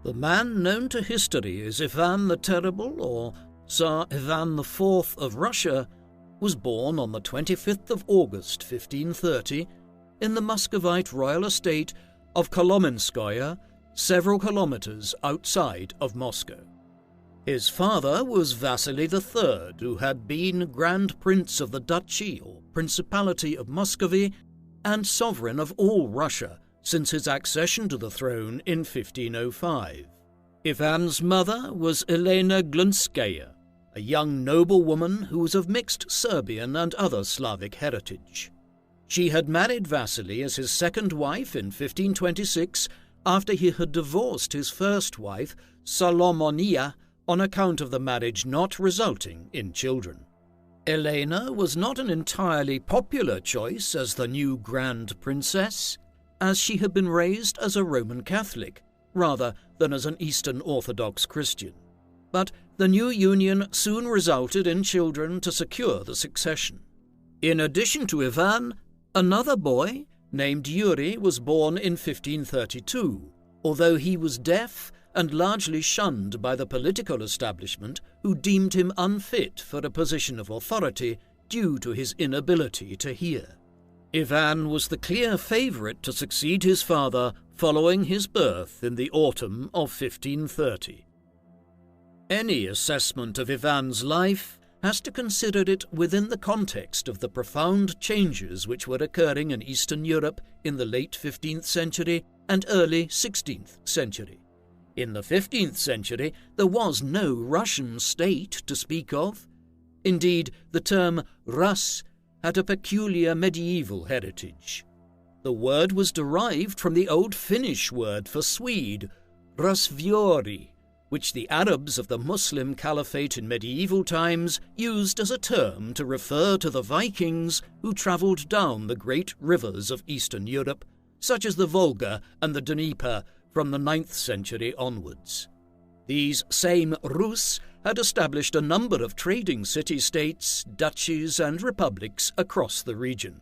The man known to history as Ivan the Terrible, or Tsar Ivan IV of Russia, was born on the 25th of August 1530 in the Muscovite royal estate of Kolomenskaya, several kilometers outside of Moscow. His father was Vasily III, who had been Grand Prince of the Duchy or Principality of Muscovy and sovereign of all Russia since his accession to the throne in 1505. Ivan's mother was Elena Glunskaya, a young noblewoman who was of mixed Serbian and other Slavic heritage. She had married Vasily as his second wife in 1526 after he had divorced his first wife, Solomonia, on account of the marriage not resulting in children. Elena was not an entirely popular choice as the new Grand Princess, as she had been raised as a Roman Catholic rather than as an Eastern Orthodox Christian. But the new union soon resulted in children to secure the succession. In addition to Ivan, another boy named Yuri was born in 1532, although he was deaf and largely shunned by the political establishment, who deemed him unfit for a position of authority due to his inability to hear. Ivan was the clear favourite to succeed his father following his birth in the autumn of 1530. Any assessment of Ivan's life has to consider it within the context of the profound changes which were occurring in Eastern Europe in the late 15th century and early 16th century. In the 15th century, there was no Russian state to speak of. Indeed, the term Rus had a peculiar medieval heritage. The word was derived from the old Finnish word for Swede, Rusviori, which the Arabs of the Muslim Caliphate in medieval times used as a term to refer to the Vikings who travelled down the great rivers of Eastern Europe, such as the Volga and the Dnieper, from the 9th century onwards. These same Rus had established a number of trading city-states, duchies and republics across the region.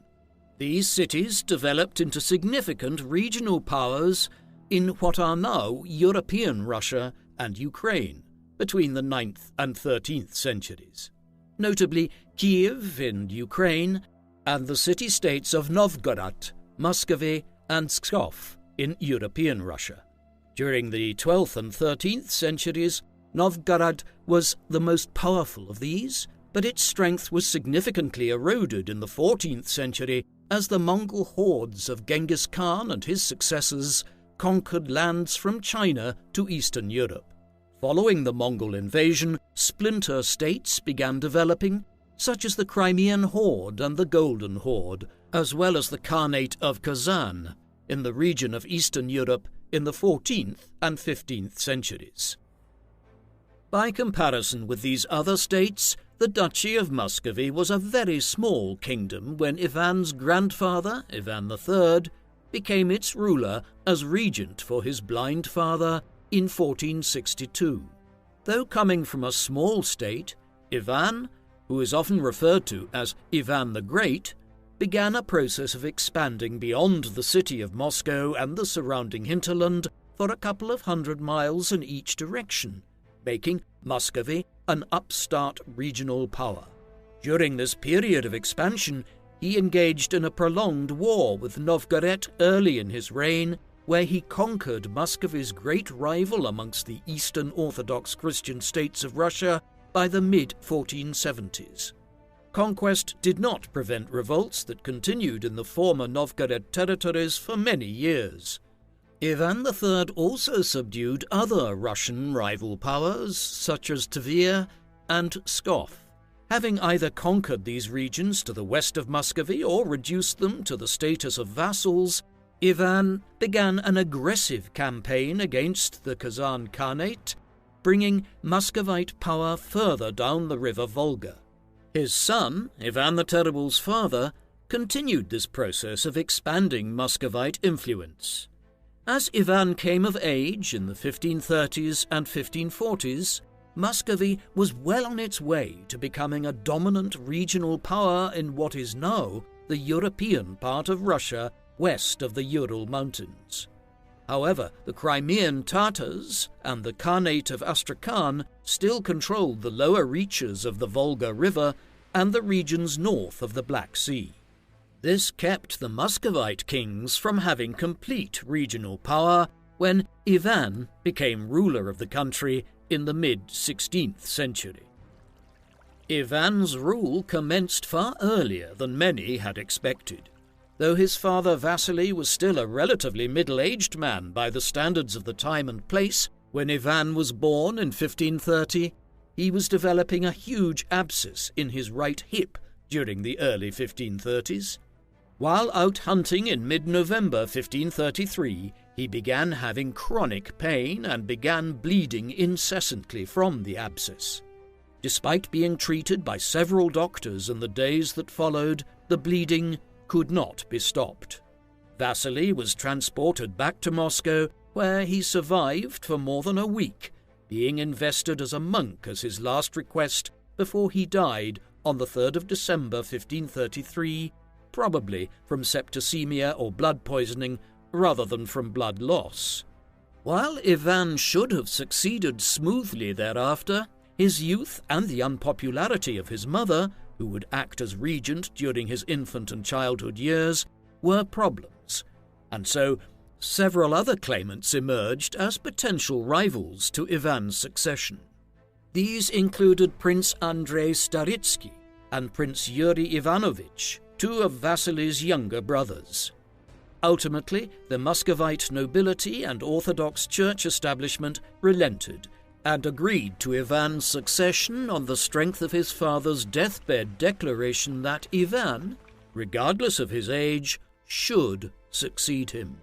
These cities developed into significant regional powers in what are now European Russia and Ukraine between the 9th and 13th centuries, notably Kiev in Ukraine and the city-states of Novgorod, Muscovy and Pskov in European Russia. During the 12th and 13th centuries, Novgorod was the most powerful of these, but its strength was significantly eroded in the 14th century as the Mongol hordes of Genghis Khan and his successors conquered lands from China to Eastern Europe. Following the Mongol invasion, splinter states began developing, such as the Crimean Horde and the Golden Horde, as well as the Khanate of Kazan in the region of Eastern Europe in the 14th and 15th centuries. By comparison with these other states, the Duchy of Muscovy was a very small kingdom when Ivan's grandfather, Ivan III, became its ruler as regent for his blind father in 1462. Though coming from a small state, Ivan, who is often referred to as Ivan the Great, began a process of expanding beyond the city of Moscow and the surrounding hinterland for a couple of 100 miles in each direction, making Muscovy an upstart regional power. During this period of expansion, he engaged in a prolonged war with Novgorod early in his reign, where he conquered Muscovy's great rival amongst the Eastern Orthodox Christian states of Russia by the mid-1470s. Conquest did not prevent revolts that continued in the former Novgorod territories for many years. Ivan III also subdued other Russian rival powers, such as Tver and Pskov. Having either conquered these regions to the west of Muscovy or reduced them to the status of vassals, Ivan began an aggressive campaign against the Kazan Khanate, bringing Muscovite power further down the river Volga. His son, Ivan the Terrible's father, continued this process of expanding Muscovite influence. As Ivan came of age in the 1530s and 1540s, Muscovy was well on its way to becoming a dominant regional power in what is now the European part of Russia west of the Ural Mountains. However, the Crimean Tatars and the Khanate of Astrakhan still controlled the lower reaches of the Volga River and the regions north of the Black Sea. This kept the Muscovite kings from having complete regional power when Ivan became ruler of the country in the mid-16th century. Ivan's rule commenced far earlier than many had expected. Though his father Vasily was still a relatively middle-aged man by the standards of the time and place, when Ivan was born in 1530, he was developing a huge abscess in his right hip during the early 1530s. While out hunting in mid-November 1533, he began having chronic pain and began bleeding incessantly from the abscess. Despite being treated by several doctors in the days that followed, the bleeding could not be stopped. Vasily was transported back to Moscow, where he survived for more than a week, being invested as a monk as his last request before he died on the 3rd of December 1533, probably from septicemia or blood poisoning rather than from blood loss. While Ivan should have succeeded smoothly thereafter, his youth and the unpopularity of his mother, who would act as regent during his infant and childhood years, were problems, and so several other claimants emerged as potential rivals to Ivan's succession. These included Prince Andrei Staritsky and Prince Yuri Ivanovich, two of Vasily's younger brothers. Ultimately, the Muscovite nobility and Orthodox Church establishment relented and agreed to Ivan's succession on the strength of his father's deathbed declaration that Ivan, regardless of his age, should succeed him.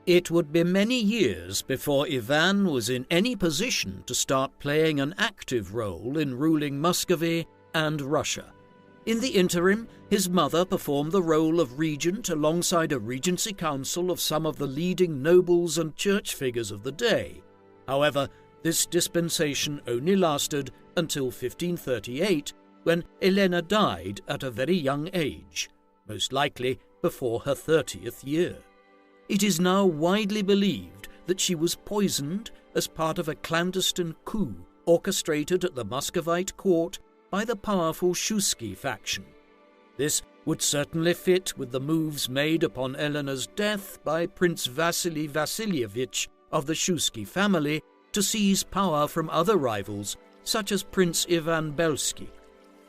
It would be many years before Ivan was in any position to start playing an active role in ruling Muscovy and Russia. In the interim, his mother performed the role of regent alongside a regency council of some of the leading nobles and church figures of the day. However, this dispensation only lasted until 1538, when Elena died at a very young age, most likely before her 30th year. It is now widely believed that she was poisoned as part of a clandestine coup orchestrated at the Muscovite court by the powerful Shuisky faction. This would certainly fit with the moves made upon Elena's death by Prince Vasily Vasilyevich of the Shuisky family to seize power from other rivals, such as Prince Ivan Belsky.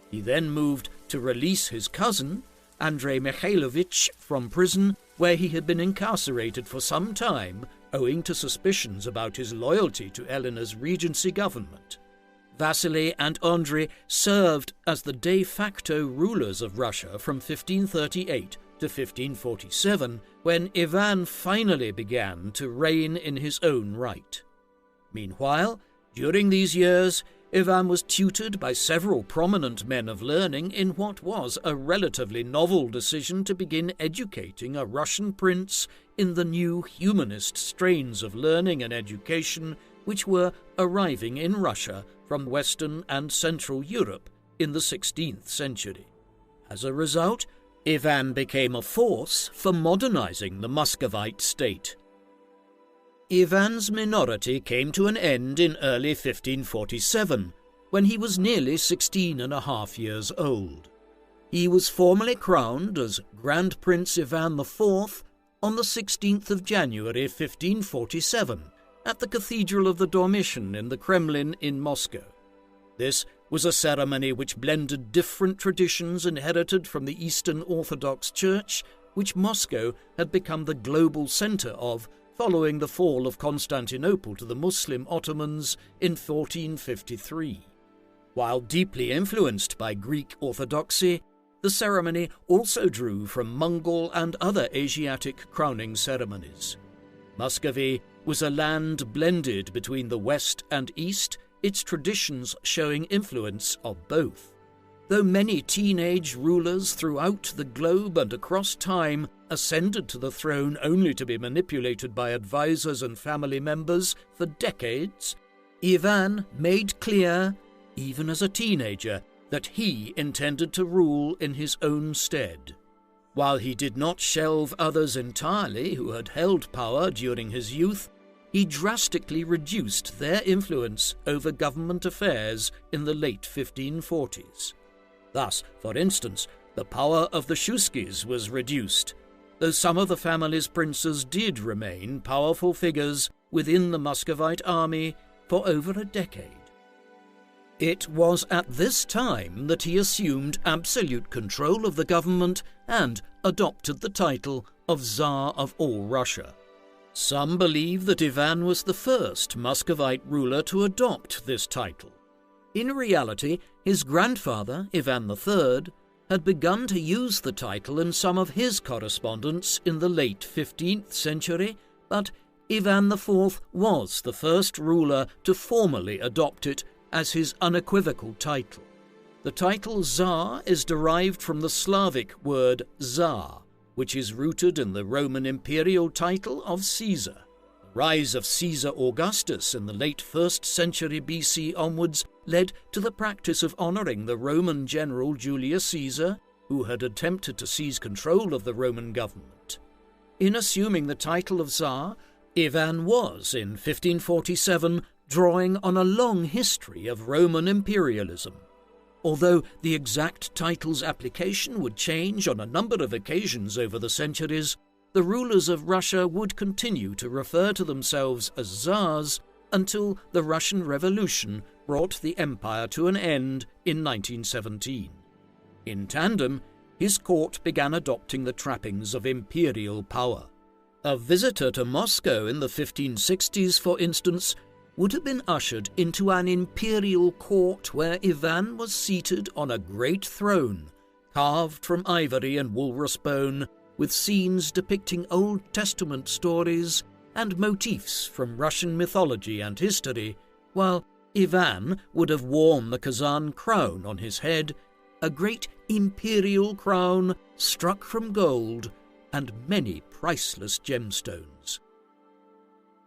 He then moved to release his cousin, Andrei Mikhailovich, from prison, where he had been incarcerated for some time owing to suspicions about his loyalty to Elena's regency government. Vasily and Andrei served as the de facto rulers of Russia from 1538 to 1547, when Ivan finally began to reign in his own right. Meanwhile, during these years, Ivan was tutored by several prominent men of learning in what was a relatively novel decision to begin educating a Russian prince in the new humanist strains of learning and education which were arriving in Russia from Western and Central Europe in the 16th century. As a result, Ivan became a force for modernizing the Muscovite state. Ivan's minority came to an end in early 1547, when he was nearly 16.5 years old. He was formally crowned as Grand Prince Ivan IV on the 16th of January 1547 at the Cathedral of the Dormition in the Kremlin in Moscow. This was a ceremony which blended different traditions inherited from the Eastern Orthodox Church, which Moscow had become the global center of following the fall of Constantinople to the Muslim Ottomans in 1453. While deeply influenced by Greek orthodoxy, the ceremony also drew from Mongol and other Asiatic crowning ceremonies. Muscovy was a land blended between the West and East, its traditions showing influence of both. Though many teenage rulers throughout the globe and across time ascended to the throne only to be manipulated by advisors and family members for decades, Ivan made clear, even as a teenager, that he intended to rule in his own stead. While he did not shelve others entirely who had held power during his youth, he drastically reduced their influence over government affairs in the late 1540s. Thus, for instance, the power of the Shuskis was reduced, though some of the family's princes did remain powerful figures within the Muscovite army for over a decade. It was at this time that he assumed absolute control of the government and adopted the title of Tsar of all Russia. Some believe that Ivan was the first Muscovite ruler to adopt this title. In reality, his grandfather, Ivan III, had begun to use the title in some of his correspondence in the late 15th century, but Ivan IV was the first ruler to formally adopt it as his unequivocal title. The title Tsar is derived from the Slavic word Tsar, which is rooted in the Roman imperial title of Caesar. The rise of Caesar Augustus in the late 1st century BC onwards led to the practice of honouring the Roman general Julius Caesar, who had attempted to seize control of the Roman government. In assuming the title of Tsar, Ivan was, in 1547, drawing on a long history of Roman imperialism. Although the exact title's application would change on a number of occasions over the centuries, the rulers of Russia would continue to refer to themselves as Tsars until the Russian Revolution brought the empire to an end in 1917. In tandem, his court began adopting the trappings of imperial power. A visitor to Moscow in the 1560s, for instance, would have been ushered into an imperial court where Ivan was seated on a great throne, carved from ivory and walrus bone, with scenes depicting Old Testament stories and motifs from Russian mythology and history, while Ivan would have worn the Kazan crown on his head, a great imperial crown struck from gold and many priceless gemstones.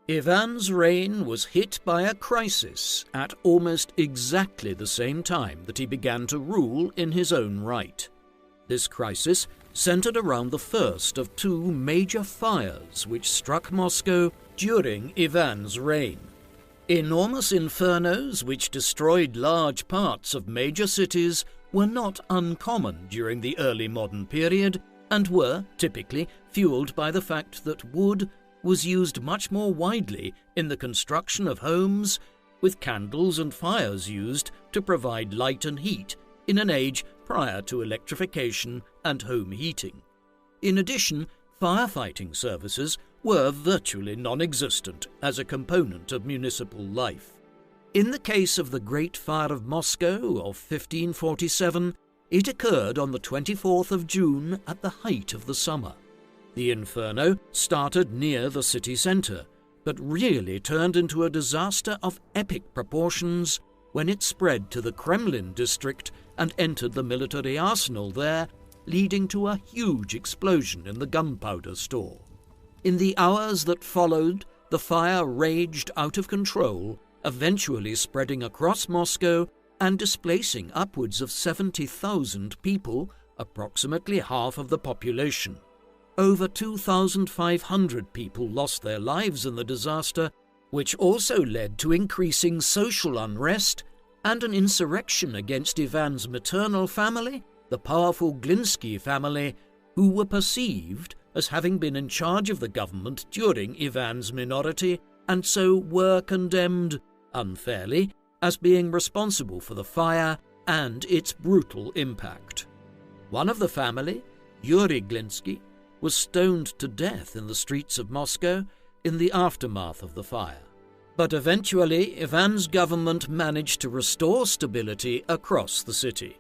Ivan's reign was hit by a crisis at almost exactly the same time that he began to rule in his own right. This crisis centered around the first of two major fires which struck Moscow during Ivan's reign. Enormous infernos which destroyed large parts of major cities were not uncommon during the early modern period and were typically fueled by the fact that wood was used much more widely in the construction of homes, with candles and fires used to provide light and heat in an age prior to electrification and home heating. In addition, firefighting services were virtually non-existent as a component of municipal life. In the case of the Great Fire of Moscow of 1547, it occurred on the 24th of June at the height of the summer. The inferno started near the city centre, but really turned into a disaster of epic proportions when it spread to the Kremlin district and entered the military arsenal there, leading to a huge explosion in the gunpowder store. In the hours that followed, the fire raged out of control, eventually spreading across Moscow and displacing upwards of 70,000 people, approximately half of the population. Over 2,500 people lost their lives in the disaster, which also led to increasing social unrest and an insurrection against Ivan's maternal family, the powerful Glinsky family, who were perceived as having been in charge of the government during Ivan's minority and so were condemned, unfairly, as being responsible for the fire and its brutal impact. One of the family, Yuri Glinsky, was stoned to death in the streets of Moscow in the aftermath of the fire. But eventually, Ivan's government managed to restore stability across the city.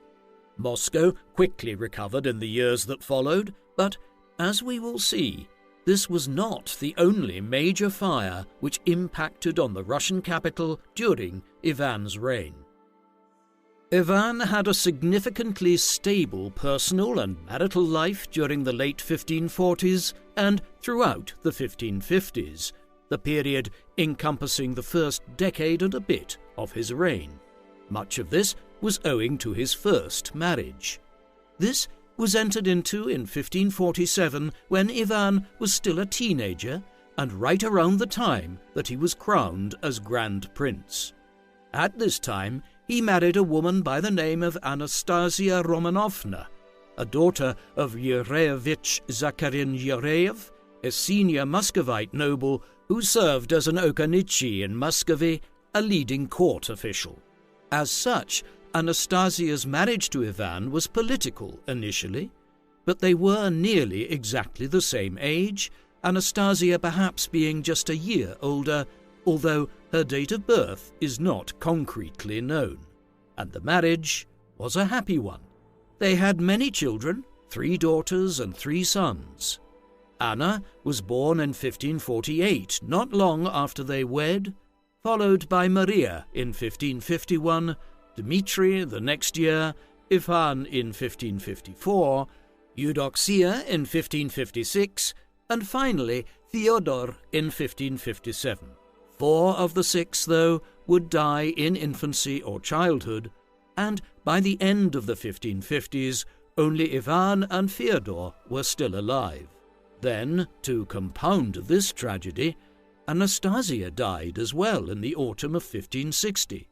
Moscow quickly recovered in the years that followed, but, as we will see, this was not the only major fire which impacted on the Russian capital during Ivan's reign. Ivan had a significantly stable personal and marital life during the late 1540s and throughout the 1550s, the period encompassing the first decade and a bit of his reign. Much of this was owing to his first marriage. This was entered into in 1547 when Ivan was still a teenager and right around the time that he was crowned as Grand Prince. At this time, he married a woman by the name of Anastasia Romanovna, a daughter of Yureyevich Zakharin Yureyev, a senior Muscovite noble who served as an Okanichi in Muscovy, a leading court official. As such, Anastasia's marriage to Ivan was political initially, but they were nearly exactly the same age, Anastasia perhaps being just a year older, although her date of birth is not concretely known. And the marriage was a happy one. They had many children, 3 daughters and 3 sons. Anna was born in 1548, not long after they wed, followed by Maria in 1551, Dmitri the next year, Ivan in 1554, Eudoxia in 1556, and finally Theodor in 1557. 4 of the 6, though, would die in infancy or childhood, and by the end of the 1550s, only Ivan and Fyodor were still alive. Then, to compound this tragedy, Anastasia died as well in the autumn of 1560.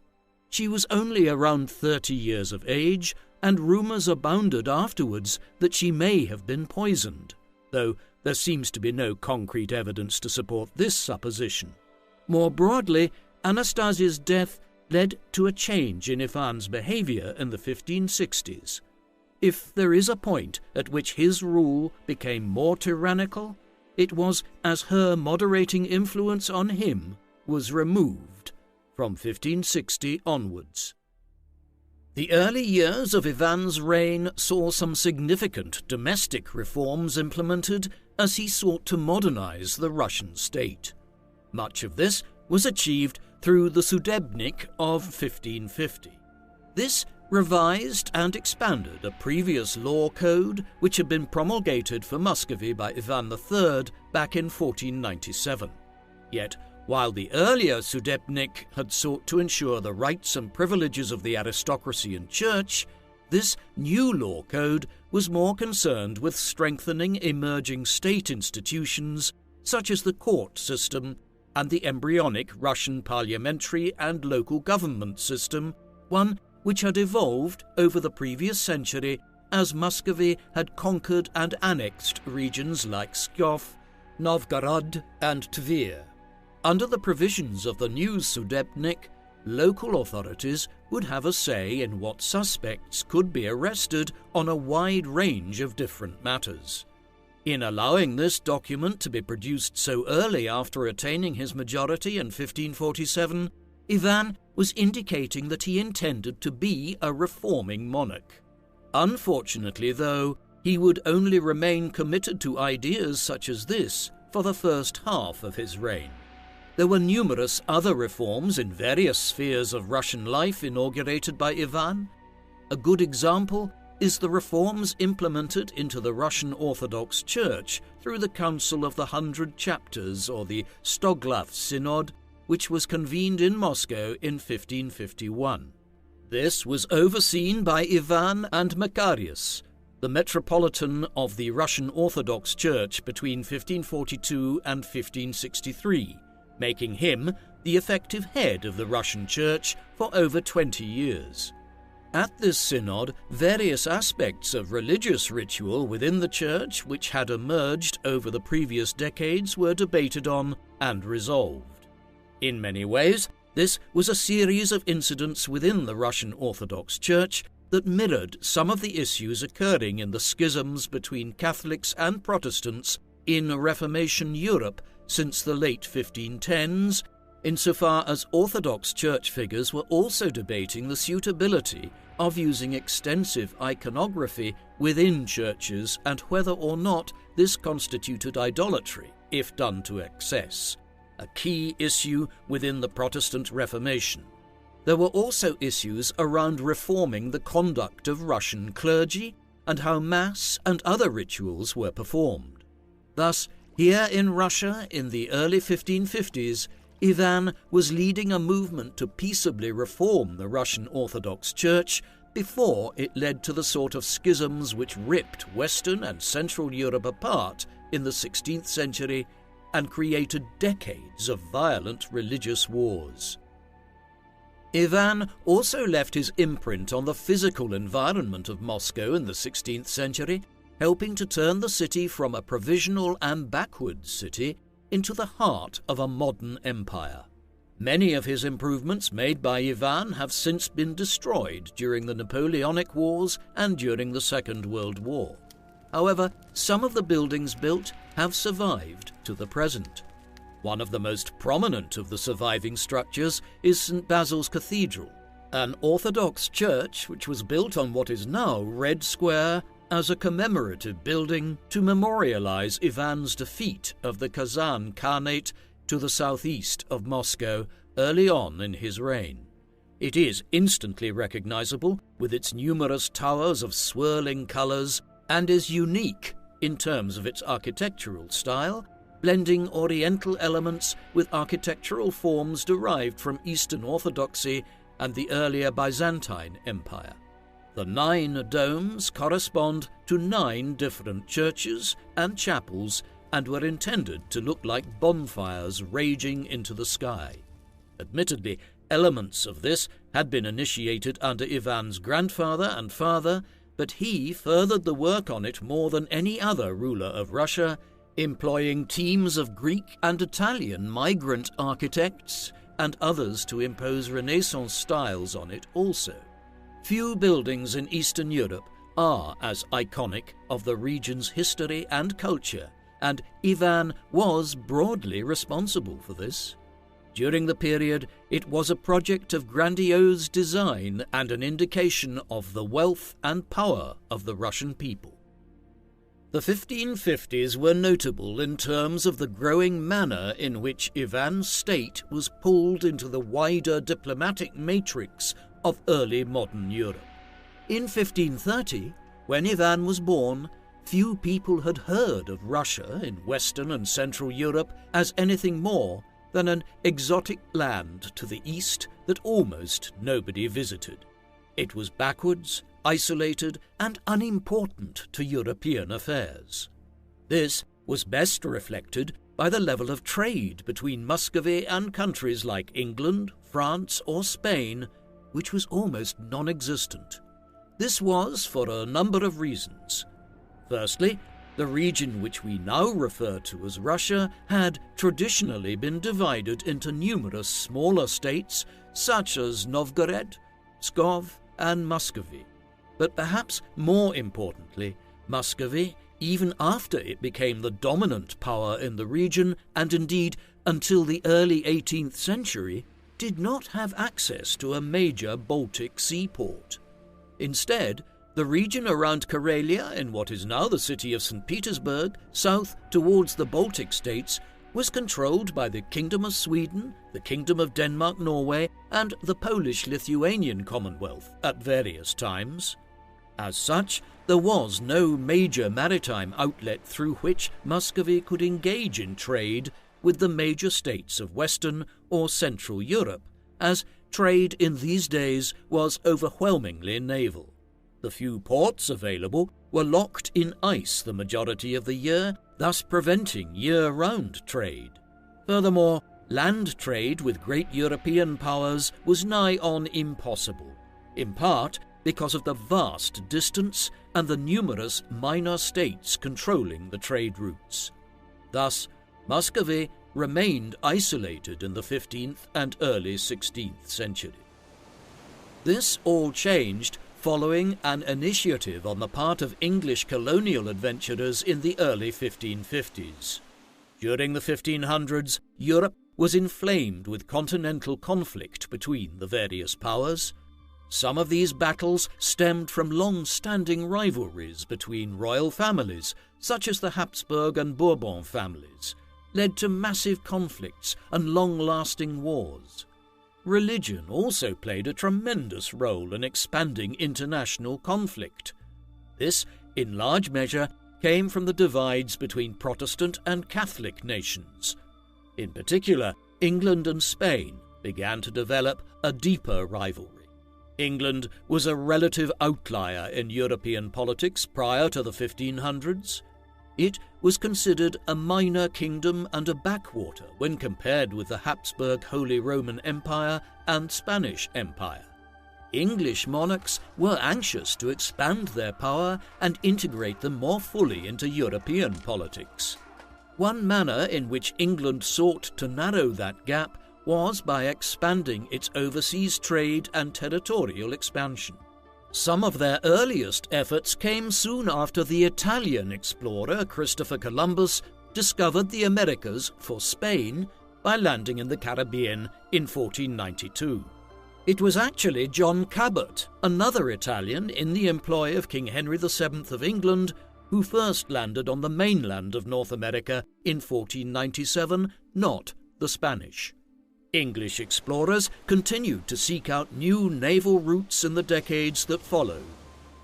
She was only around 30 years of age, and rumours abounded afterwards that she may have been poisoned, though there seems to be no concrete evidence to support this supposition. More broadly, Anastasia's death led to a change in Ivan's behaviour in the 1560s. If there is a point at which his rule became more tyrannical, it was as her moderating influence on him was removed from 1560 onwards. The early years of Ivan's reign saw some significant domestic reforms implemented as he sought to modernize the Russian state. Much of this was achieved through the Sudebnik of 1550. This revised and expanded a previous law code which had been promulgated for Muscovy by Ivan III back in 1497. Yet, while the earlier Sudebnik had sought to ensure the rights and privileges of the aristocracy and church, this new law code was more concerned with strengthening emerging state institutions such as the court system and the embryonic Russian parliamentary and local government system, one which had evolved over the previous century as Muscovy had conquered and annexed regions like Pskov, Novgorod, and Tver. Under the provisions of the new Sudebnik, local authorities would have a say in what suspects could be arrested on a wide range of different matters. In allowing this document to be produced so early after attaining his majority in 1547, Ivan was indicating that he intended to be a reforming monarch. Unfortunately, though, he would only remain committed to ideas such as this for the first half of his reign. There were numerous other reforms in various spheres of Russian life inaugurated by Ivan. A good example is the reforms implemented into the Russian Orthodox Church through the Council of the 100 Chapters, or the Stoglav Synod, which was convened in Moscow in 1551. This was overseen by Ivan and Macarius, the Metropolitan of the Russian Orthodox Church between 1542 and 1563, making him the effective head of the Russian Church for over 20 years. At this synod, various aspects of religious ritual within the Church which had emerged over the previous decades were debated on and resolved. In many ways, this was a series of incidents within the Russian Orthodox Church that mirrored some of the issues occurring in the schisms between Catholics and Protestants in Reformation Europe since the late 1510s, insofar as Orthodox Church figures were also debating the suitability of using extensive iconography within churches and whether or not this constituted idolatry if done to excess, a key issue within the Protestant Reformation. There were also issues around reforming the conduct of Russian clergy and how Mass and other rituals were performed. Thus, here in Russia in the early 1550s, Ivan was leading a movement to peaceably reform the Russian Orthodox Church before it led to the sort of schisms which ripped Western and Central Europe apart in the 16th century and created decades of violent religious wars. Ivan also left his imprint on the physical environment of Moscow in the 16th century, helping to turn the city from a provisional and backward city into the heart of a modern empire. Many of his improvements made by Ivan have since been destroyed during the Napoleonic Wars and during the Second World War. However, some of the buildings built have survived to the present. One of the most prominent of the surviving structures is St. Basil's Cathedral, an Orthodox church which was built on what is now Red Square as a commemorative building to memorialize Ivan's defeat of the Kazan Khanate to the southeast of Moscow early on in his reign. It is instantly recognizable with its numerous towers of swirling colors and is unique in terms of its architectural style, blending Oriental elements with architectural forms derived from Eastern Orthodoxy and the earlier Byzantine Empire. The 9 domes correspond to 9 different churches and chapels and were intended to look like bonfires raging into the sky. Admittedly, elements of this had been initiated under Ivan's grandfather and father, but he furthered the work on it more than any other ruler of Russia, employing teams of Greek and Italian migrant architects and others to impose Renaissance styles on it also. Few buildings in Eastern Europe are as iconic of the region's history and culture, and Ivan was broadly responsible for this. During the period, it was a project of grandiose design and an indication of the wealth and power of the Russian people. The 1550s were notable in terms of the growing manner in which Ivan's state was pulled into the wider diplomatic matrix of early modern Europe. In 1530, when Ivan was born, few people had heard of Russia in Western and Central Europe as anything more than an exotic land to the east that almost nobody visited. It was backwards, isolated, and unimportant to European affairs. This was best reflected by the level of trade between Muscovy and countries like England, France, or Spain, which was almost non-existent. This was for a number of reasons. Firstly, the region which we now refer to as Russia had traditionally been divided into numerous smaller states such as Novgorod, Pskov, and Muscovy. But perhaps more importantly, Muscovy, even after it became the dominant power in the region, and indeed until the early 18th century, did not have access to a major Baltic seaport. Instead, the region around Karelia in what is now the city of St. Petersburg, south towards the Baltic states, was controlled by the Kingdom of Sweden, the Kingdom of Denmark-Norway, and the Polish-Lithuanian Commonwealth at various times. As such, there was no major maritime outlet through which Muscovy could engage in trade with the major states of Western or Central Europe, as trade in these days was overwhelmingly naval. The few ports available were locked in ice the majority of the year, thus preventing year-round trade. Furthermore, land trade with great European powers was nigh on impossible, in part because of the vast distance and the numerous minor states controlling the trade routes. Thus, Muscovy remained isolated in the 15th and early 16th century. This all changed following an initiative on the part of English colonial adventurers in the early 1550s. During the 1500s, Europe was inflamed with continental conflict between the various powers. Some of these battles stemmed from long-standing rivalries between royal families, such as the Habsburg and Bourbon families, led to massive conflicts and long-lasting wars. Religion also played a tremendous role in expanding international conflict. This, in large measure, came from the divides between Protestant and Catholic nations. In particular, England and Spain began to develop a deeper rivalry. England was a relative outlier in European politics prior to the 1500s. It was considered a minor kingdom and a backwater when compared with the Habsburg Holy Roman Empire and Spanish Empire. English monarchs were anxious to expand their power and integrate them more fully into European politics. One manner in which England sought to narrow that gap was by expanding its overseas trade and territorial expansion. Some of their earliest efforts came soon after the Italian explorer Christopher Columbus discovered the Americas for Spain by landing in the Caribbean in 1492. It was actually John Cabot, another Italian in the employ of King Henry VII of England, who first landed on the mainland of North America in 1497, not the Spanish. English explorers continued to seek out new naval routes in the decades that followed.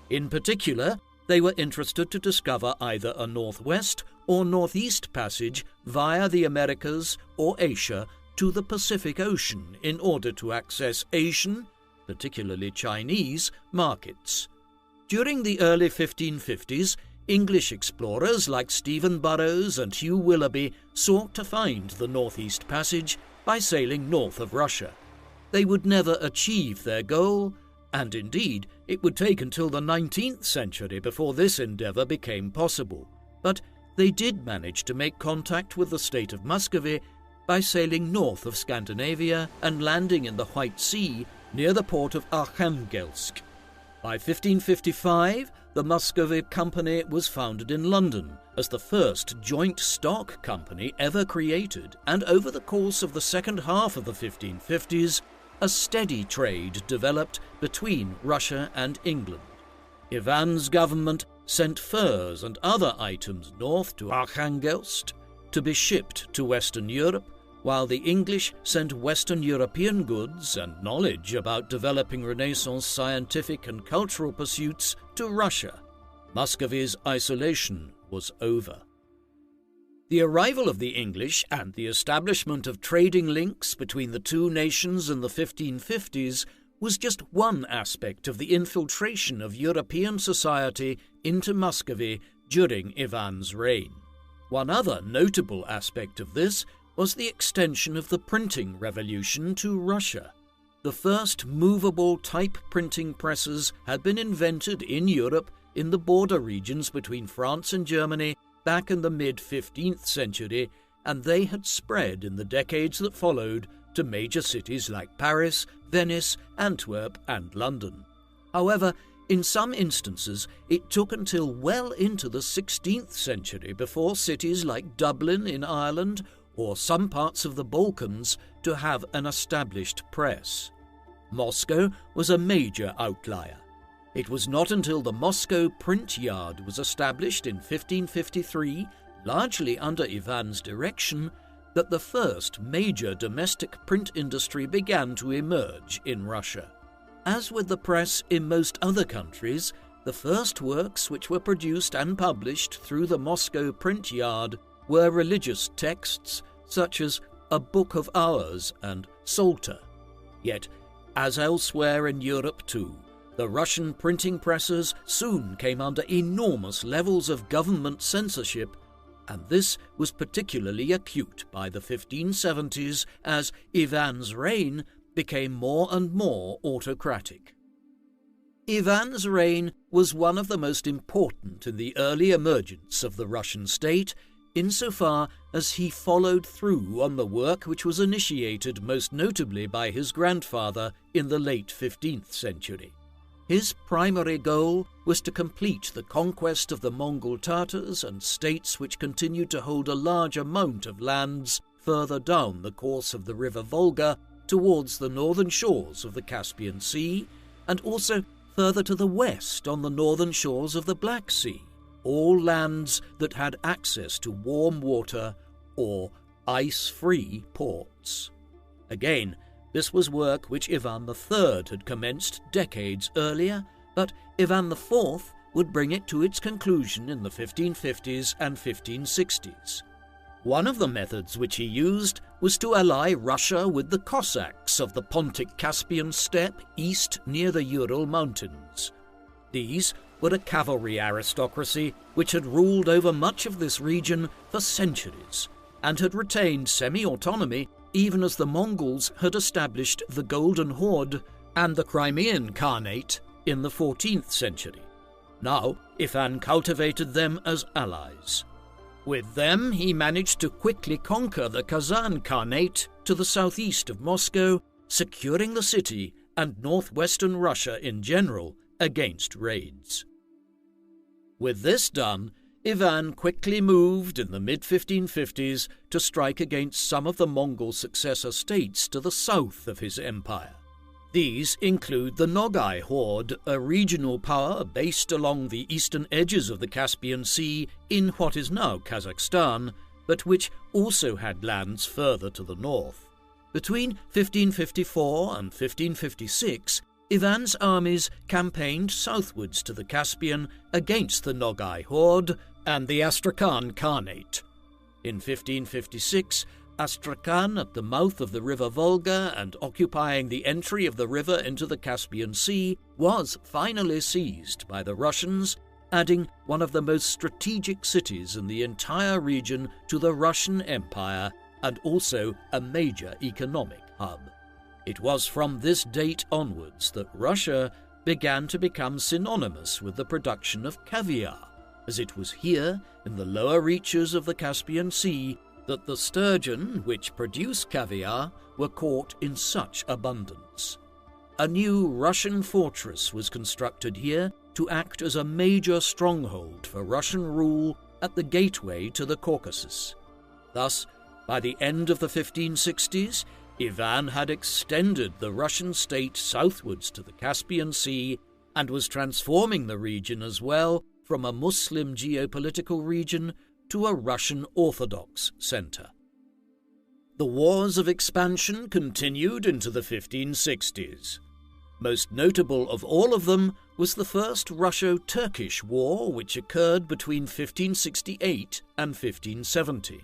In particular, they were interested to discover either a northwest or northeast passage via the Americas or Asia to the Pacific Ocean in order to access Asian, particularly Chinese, markets. During the early 1550s, English explorers like Stephen Burrows and Hugh Willoughby sought to find the Northeast Passage by sailing north of Russia. They would never achieve their goal, and indeed it would take until the 19th century before this endeavour became possible. But they did manage to make contact with the state of Muscovy by sailing north of Scandinavia and landing in the White Sea near the port of Arkhangelsk. By 1555, the Muscovy Company was founded in London as the first joint stock company ever created, and over the course of the second half of the 1550s, a steady trade developed between Russia and England. Ivan's government sent furs and other items north to Arkhangelsk to be shipped to Western Europe, while the English sent Western European goods and knowledge about developing Renaissance scientific and cultural pursuits to Russia. Muscovy's isolation was over. The arrival of the English and the establishment of trading links between the two nations in the 1550s was just one aspect of the infiltration of European society into Muscovy during Ivan's reign. One other notable aspect of this was the extension of the printing revolution to Russia. The first movable type printing presses had been invented in Europe in the border regions between France and Germany back in the mid-15th century, and they had spread in the decades that followed to major cities like Paris, Venice, Antwerp, and London. However, in some instances, it took until well into the 16th century before cities like Dublin in Ireland or some parts of the Balkans to have an established press. Moscow was a major outlier. It was not until the Moscow Print Yard was established in 1553, largely under Ivan's direction, that the first major domestic print industry began to emerge in Russia. As with the press in most other countries, the first works which were produced and published through the Moscow Print Yard were religious texts such as A Book of Hours and Psalter. Yet, as elsewhere in Europe too, the Russian printing presses soon came under enormous levels of government censorship, and this was particularly acute by the 1570s as Ivan's reign became more and more autocratic. Ivan's reign was one of the most important in the early emergence of the Russian state, insofar as he followed through on the work which was initiated most notably by his grandfather in the late 15th century. His primary goal was to complete the conquest of the Mongol Tatars and states which continued to hold a large amount of lands further down the course of the river Volga towards the northern shores of the Caspian Sea, and also further to the west on the northern shores of the Black Sea, all lands that had access to warm water or ice-free ports. Again, this was work which Ivan III had commenced decades earlier, but Ivan IV would bring it to its conclusion in the 1550s and 1560s. One of the methods which he used was to ally Russia with the Cossacks of the Pontic-Caspian steppe east near the Ural Mountains. These were a cavalry aristocracy which had ruled over much of this region for centuries and had retained semi-autonomy even as the Mongols had established the Golden Horde and the Crimean Khanate in the 14th century. Now, Ivan cultivated them as allies. With them, he managed to quickly conquer the Kazan Khanate to the southeast of Moscow, securing the city and northwestern Russia in general against raids. With this done, Ivan quickly moved in the mid-1550s to strike against some of the Mongol successor states to the south of his empire. These include the Nogai Horde, a regional power based along the eastern edges of the Caspian Sea in what is now Kazakhstan, but which also had lands further to the north. Between 1554 and 1556, Ivan's armies campaigned southwards to the Caspian against the Nogai Horde and the Astrakhan Khanate. In 1556, Astrakhan, at the mouth of the river Volga and occupying the entry of the river into the Caspian Sea, was finally seized by the Russians, adding one of the most strategic cities in the entire region to the Russian Empire and also a major economic hub. It was from this date onwards that Russia began to become synonymous with the production of caviar, as it was here, in the lower reaches of the Caspian Sea, that the sturgeon which produce caviar were caught in such abundance. A new Russian fortress was constructed here to act as a major stronghold for Russian rule at the gateway to the Caucasus. Thus, by the end of the 1560s, Ivan had extended the Russian state southwards to the Caspian Sea and was transforming the region as well from a Muslim geopolitical region to a Russian Orthodox centre. The wars of expansion continued into the 1560s. Most notable of all of them was the First Russo-Turkish War, which occurred between 1568 and 1570.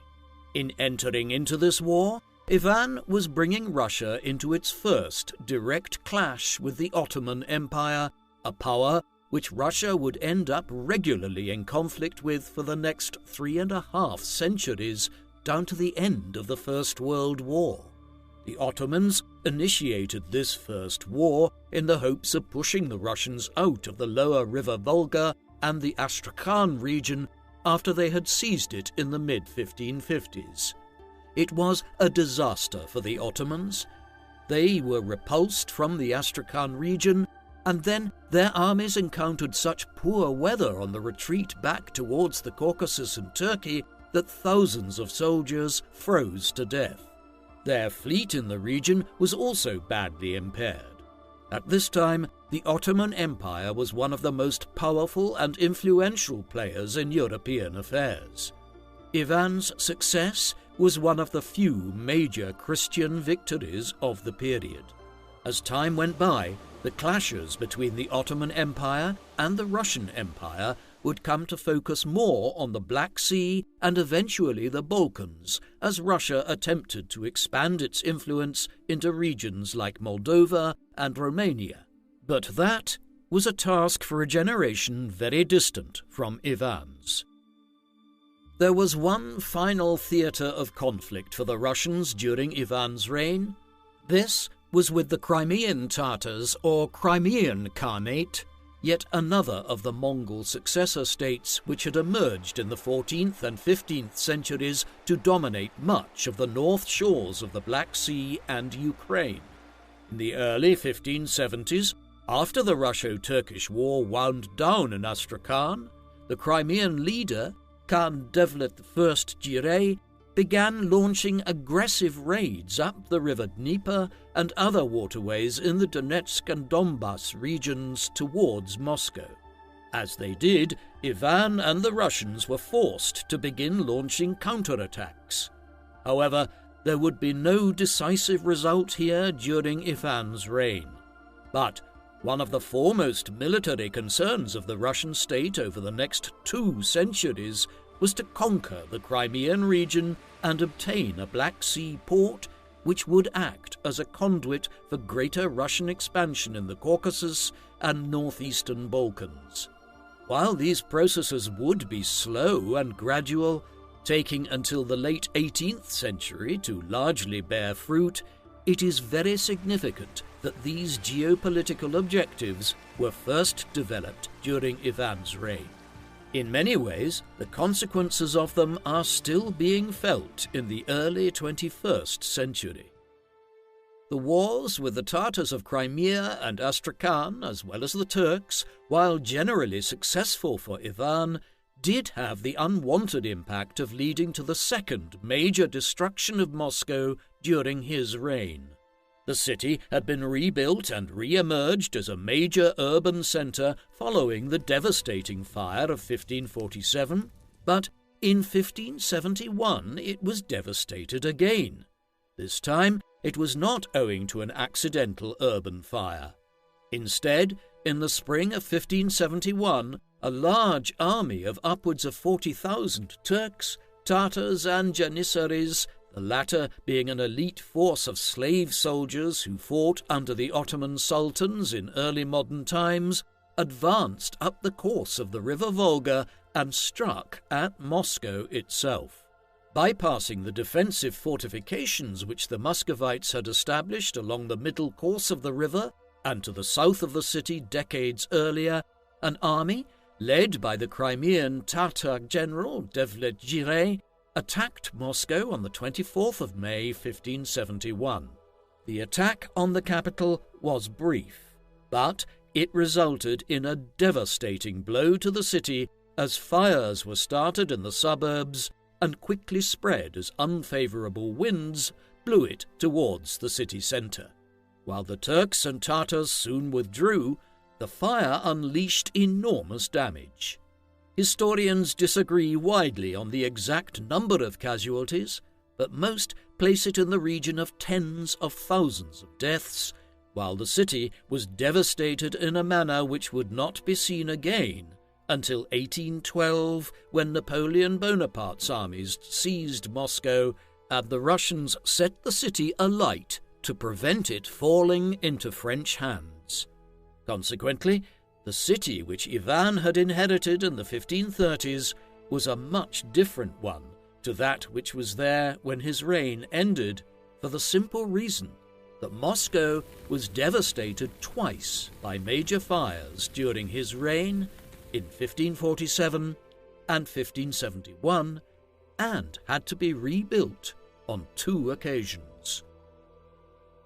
In entering into this war, Ivan was bringing Russia into its first direct clash with the Ottoman Empire, a power which Russia would end up regularly in conflict with for the next 3.5 centuries, down to the end of the First World War. The Ottomans initiated this First War in the hopes of pushing the Russians out of the lower river Volga and the Astrakhan region after they had seized it in the mid-1550s. It was a disaster for the Ottomans. They were repulsed from the Astrakhan region, and then their armies encountered such poor weather on the retreat back towards the Caucasus and Turkey that thousands of soldiers froze to death. Their fleet in the region was also badly impaired. At this time, the Ottoman Empire was one of the most powerful and influential players in European affairs. Ivan's success was one of the few major Christian victories of the period. As time went by, the clashes between the Ottoman Empire and the Russian Empire would come to focus more on the Black Sea and eventually the Balkans, as Russia attempted to expand its influence into regions like Moldova and Romania. But that was a task for a generation very distant from Ivan's. There was one final theatre of conflict for the Russians during Ivan's reign. This was with the Crimean Tatars, or Crimean Khanate, yet another of the Mongol successor states which had emerged in the 14th and 15th centuries to dominate much of the north shores of the Black Sea and Ukraine. In the early 1570s, after the Russo-Turkish War wound down in Astrakhan, the Crimean leader, Khan Devlet I Giray, began launching aggressive raids up the river Dnieper and other waterways in the Donetsk and Donbass regions towards Moscow. As they did, Ivan and the Russians were forced to begin launching counterattacks. However, there would be no decisive result here during Ivan's reign. But one of the foremost military concerns of the Russian state over the next 2 centuries was to conquer the Crimean region and obtain a Black Sea port which would act as a conduit for greater Russian expansion in the Caucasus and northeastern Balkans. While these processes would be slow and gradual, taking until the late 18th century to largely bear fruit, it is very significant that these geopolitical objectives were first developed during Ivan's reign. In many ways, the consequences of them are still being felt in the early 21st century. The wars with the Tatars of Crimea and Astrakhan, as well as the Turks, while generally successful for Ivan, did have the unwanted impact of leading to the second major destruction of Moscow during his reign. The city had been rebuilt and re-emerged as a major urban centre following the devastating fire of 1547, but in 1571 it was devastated again. This time it was not owing to an accidental urban fire. Instead, in the spring of 1571, a large army of upwards of 40,000 Turks, Tatars and Janissaries, the latter being an elite force of slave soldiers who fought under the Ottoman sultans in early modern times, advanced up the course of the river Volga and struck at Moscow itself. Bypassing the defensive fortifications which the Muscovites had established along the middle course of the river and to the south of the city decades earlier, an army, led by the Crimean Tatar general Devlet-Girey, attacked Moscow on the 24th of May 1571. The attack on the capital was brief, but it resulted in a devastating blow to the city as fires were started in the suburbs and quickly spread as unfavourable winds blew it towards the city centre. While the Turks and Tatars soon withdrew, the fire unleashed enormous damage. Historians disagree widely on the exact number of casualties, but most place it in the region of tens of thousands of deaths, while the city was devastated in a manner which would not be seen again until 1812, when Napoleon Bonaparte's armies seized Moscow and the Russians set the city alight to prevent it falling into French hands. Consequently, the city which Ivan had inherited in the 1530s was a much different one to that which was there when his reign ended, for the simple reason that Moscow was devastated twice by major fires during his reign in 1547 and 1571, and had to be rebuilt on 2 occasions.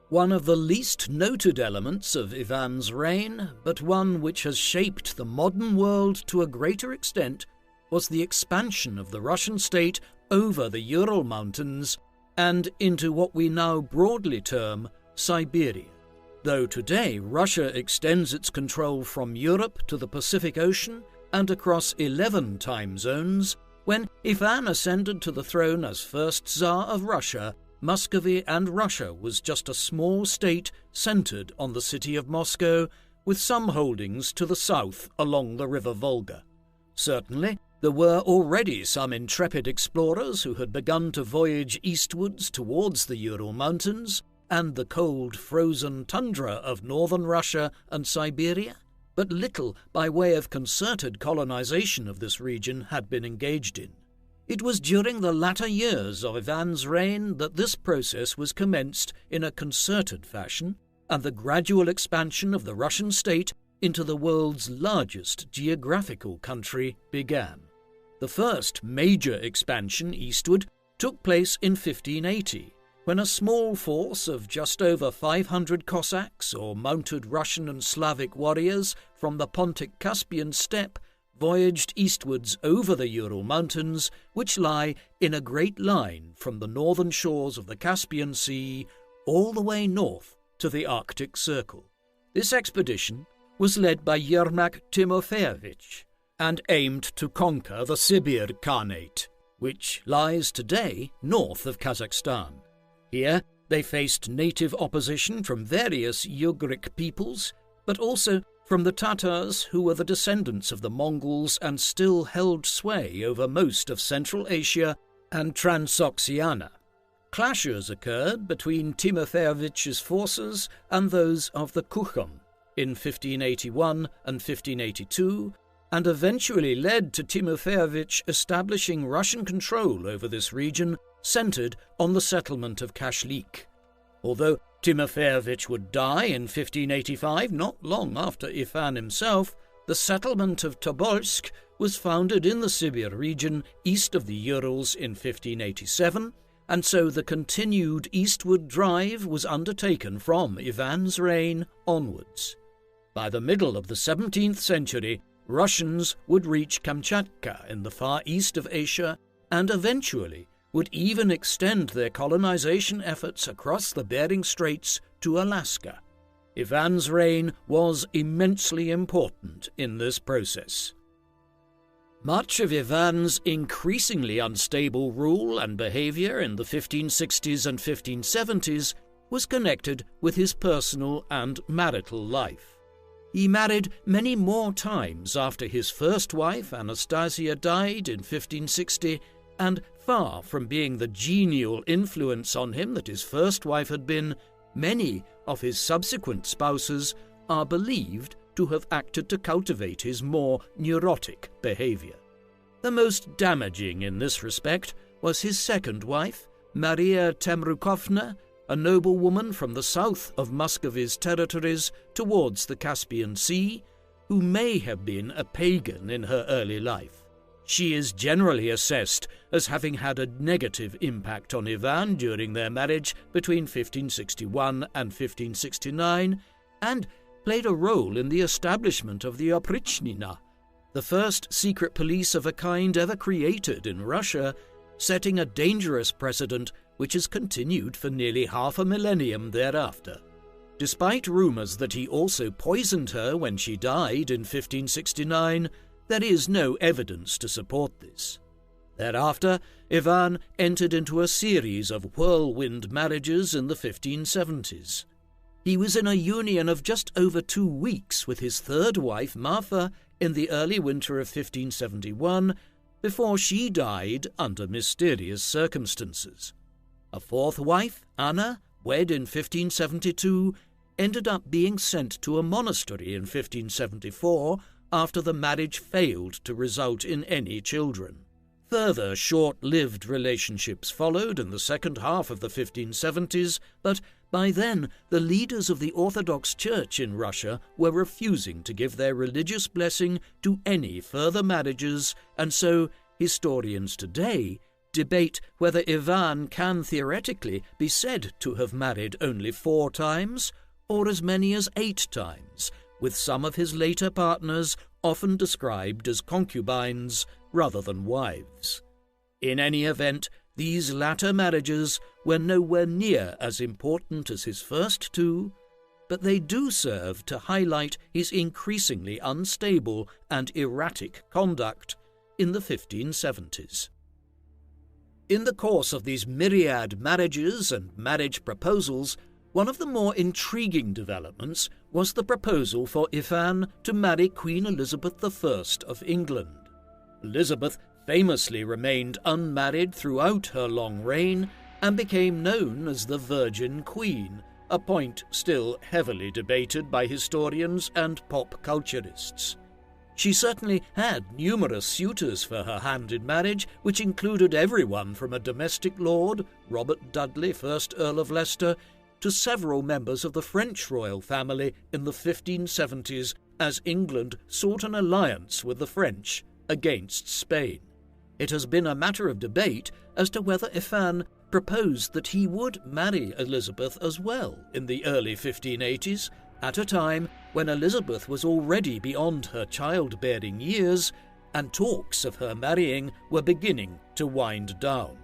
One of the least noted elements of Ivan's reign, but one which has shaped the modern world to a greater extent, was the expansion of the Russian state over the Ural Mountains and into what we now broadly term Siberia. Though today Russia extends its control from Europe to the Pacific Ocean and across 11 time zones, when Ivan ascended to the throne as first Tsar of Russia, Muscovy and Russia was just a small state centred on the city of Moscow, with some holdings to the south along the river Volga. Certainly, there were already some intrepid explorers who had begun to voyage eastwards towards the Ural Mountains and the cold, frozen tundra of northern Russia and Siberia, but little by way of concerted colonization of this region had been engaged in. It was during the latter years of Ivan's reign that this process was commenced in a concerted fashion, and the gradual expansion of the Russian state into the world's largest geographical country began. The first major expansion eastward took place in 1580, when a small force of just over 500 Cossacks, or mounted Russian and Slavic warriors from the Pontic-Caspian steppe, voyaged eastwards over the Ural Mountains, which lie in a great line from the northern shores of the Caspian Sea all the way north to the Arctic Circle. This expedition was led by Yermak Timofeyevich and aimed to conquer the Sibir Khanate, which lies today north of Kazakhstan. Here they faced native opposition from various Ugric peoples, but also from the Tatars, who were the descendants of the Mongols and still held sway over most of Central Asia and Transoxiana. Clashes occurred between Timofeyevich's forces and those of the Kuchum in 1581 and 1582, and eventually led to Timofeyevich establishing Russian control over this region, centered on the settlement of Kashlik. Although Timofeyevich would die in 1585, not long after Ivan himself, the settlement of Tobolsk was founded in the Sibir region east of the Urals in 1587, and so the continued eastward drive was undertaken from Ivan's reign onwards. By the middle of the 17th century, Russians would reach Kamchatka in the far east of Asia, and eventually would even extend their colonization efforts across the Bering Straits to Alaska. Ivan's reign was immensely important in this process. Much of Ivan's increasingly unstable rule and behavior in the 1560s and 1570s was connected with his personal and marital life. He married many more times after his first wife, Anastasia, died in 1560, and far from being the genial influence on him that his first wife had been, many of his subsequent spouses are believed to have acted to cultivate his more neurotic behavior. The most damaging in this respect was his second wife, Maria Temrukovna, a noblewoman from the south of Muscovy's territories towards the Caspian Sea, who may have been a pagan in her early life. She is generally assessed as having had a negative impact on Ivan during their marriage between 1561 and 1569, and played a role in the establishment of the Oprichnina, the first secret police of a kind ever created in Russia, setting a dangerous precedent which has continued for nearly half a millennium thereafter. Despite rumours that he also poisoned her when she died in 1569, there is no evidence to support this. Thereafter, Ivan entered into a series of whirlwind marriages in the 1570s. He was in a union of just over 2 weeks with his third wife, Marfa, in the early winter of 1571, before she died under mysterious circumstances. A fourth wife, Anna, wed in 1572, ended up being sent to a monastery in 1574 after the marriage failed to result in any children. Further short-lived relationships followed in the second half of the 1570s, but by then the leaders of the Orthodox Church in Russia were refusing to give their religious blessing to any further marriages, and so historians today debate whether Ivan can theoretically be said to have married only 4 times or as many as 8 times, with some of his later partners often described as concubines rather than wives. In any event, these latter marriages were nowhere near as important as his first 2, but they do serve to highlight his increasingly unstable and erratic conduct in the 1570s. In the course of these myriad marriages and marriage proposals, one of the more intriguing developments was the proposal for Ivan to marry Queen Elizabeth I of England. Elizabeth famously remained unmarried throughout her long reign and became known as the Virgin Queen, a point still heavily debated by historians and pop culturists. She certainly had numerous suitors for her hand in marriage, which included everyone from a domestic lord, Robert Dudley, 1st Earl of Leicester, to several members of the French royal family in the 1570s as England sought an alliance with the French against Spain. It has been a matter of debate as to whether Ivan proposed that he would marry Elizabeth as well in the early 1580s, at a time when Elizabeth was already beyond her childbearing years, and talks of her marrying were beginning to wind down.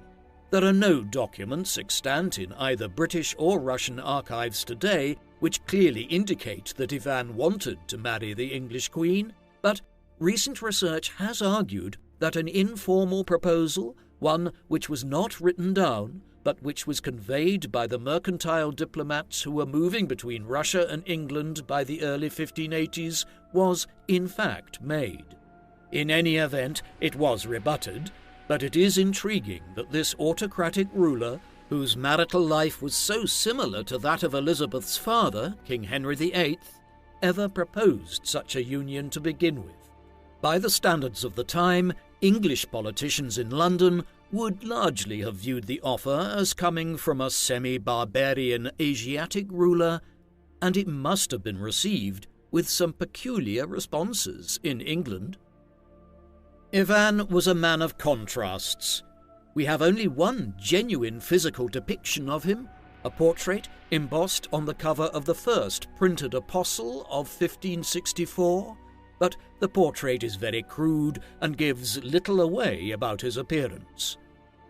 There are no documents extant in either British or Russian archives today which clearly indicate that Ivan wanted to marry the English Queen, but recent research has argued that an informal proposal, one which was not written down, but which was conveyed by the mercantile diplomats who were moving between Russia and England by the early 1580s, was in fact made. In any event, it was rebutted, but it is intriguing that this autocratic ruler, whose marital life was so similar to that of Elizabeth's father, King Henry VIII, ever proposed such a union to begin with. By the standards of the time, English politicians in London would largely have viewed the offer as coming from a semi-barbarian Asiatic ruler, and it must have been received with some peculiar responses in England. Ivan was a man of contrasts. We have only one genuine physical depiction of him, a portrait embossed on the cover of the first printed apostle of 1564, but the portrait is very crude and gives little away about his appearance.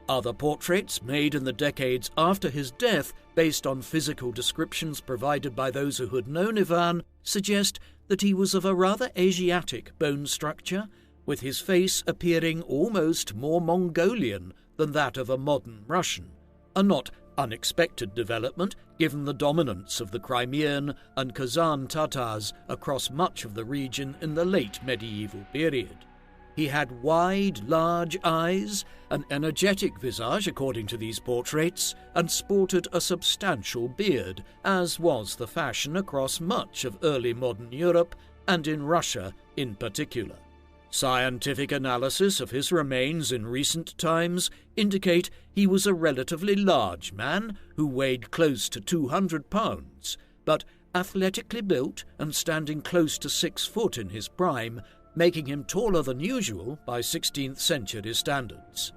Other portraits made in the decades after his death, based on physical descriptions provided by those who had known Ivan, suggest that he was of a rather Asiatic bone structure, with his face appearing almost more Mongolian than that of a modern Russian, a not unexpected development given the dominance of the Crimean and Kazan Tatars across much of the region in the late medieval period. He had wide, large eyes, an energetic visage according to these portraits, and sported a substantial beard, as was the fashion across much of early modern Europe and in Russia in particular. Scientific analysis of his remains in recent times indicate he was a relatively large man who weighed close to 200 pounds, but athletically built and standing close to 6 foot in his prime, making him taller than usual by 16th century standards.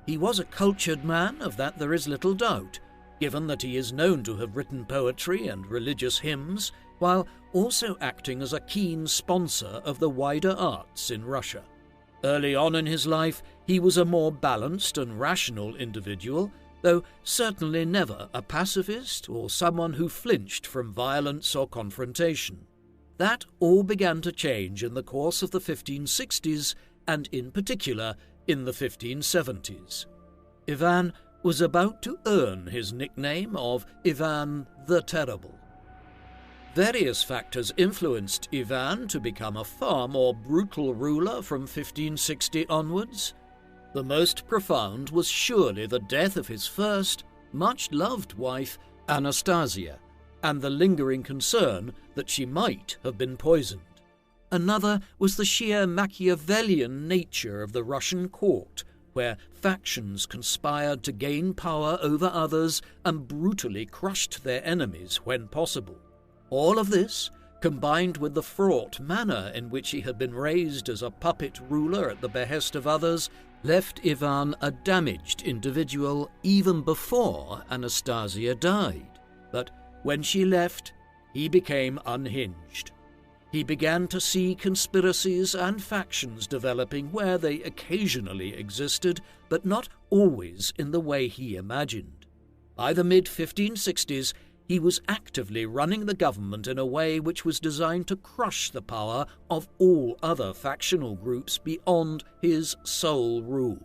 He was a cultured man, of that there is little doubt, given that he is known to have written poetry and religious hymns, while also acting as a keen sponsor of the wider arts in Russia. Early on in his life, he was a more balanced and rational individual, though certainly never a pacifist or someone who flinched from violence or confrontation. That all began to change in the course of the 1560s, and in particular in the 1570s. Ivan was about to earn his nickname of Ivan the Terrible. Various factors influenced Ivan to become a far more brutal ruler from 1560 onwards. The most profound was surely the death of his first, much-loved wife, Anastasia, and the lingering concern that she might have been poisoned. Another was the sheer Machiavellian nature of the Russian court, where factions conspired to gain power over others and brutally crushed their enemies when possible. All of this, combined with the fraught manner in which he had been raised as a puppet ruler at the behest of others, left Ivan a damaged individual even before Anastasia died. But when she left, he became unhinged. He began to see conspiracies and factions developing where they occasionally existed, but not always in the way he imagined. By the mid-1560s, he was actively running the government in a way which was designed to crush the power of all other factional groups beyond his sole rule,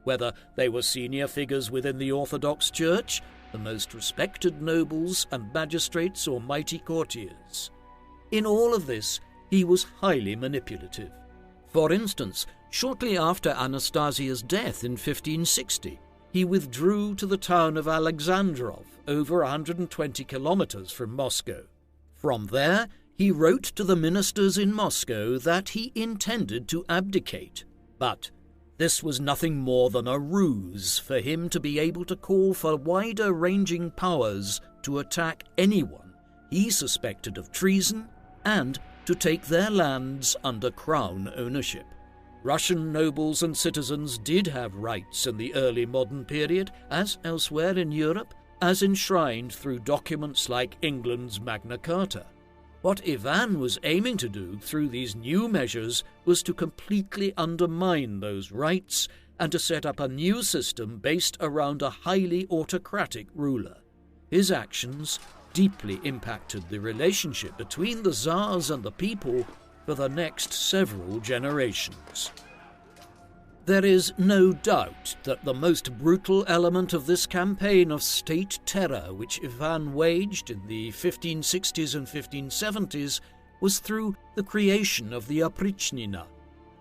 whether they were senior figures within the Orthodox Church, the most respected nobles and magistrates, or mighty courtiers. In all of this, he was highly manipulative. For instance, shortly after Anastasia's death in 1560, he withdrew to the town of Alexandrov, over 120 kilometers from Moscow. From there, he wrote to the ministers in Moscow that he intended to abdicate, but this was nothing more than a ruse for him to be able to call for wider-ranging powers to attack anyone he suspected of treason and to take their lands under crown ownership. Russian nobles and citizens did have rights in the early modern period, as elsewhere in Europe, as enshrined through documents like England's Magna Carta. What Ivan was aiming to do through these new measures was to completely undermine those rights and to set up a new system based around a highly autocratic ruler. His actions deeply impacted the relationship between the Tsars and the people for the next several generations. There is no doubt that the most brutal element of this campaign of state terror which Ivan waged in the 1560s and 1570s was through the creation of the oprichnina.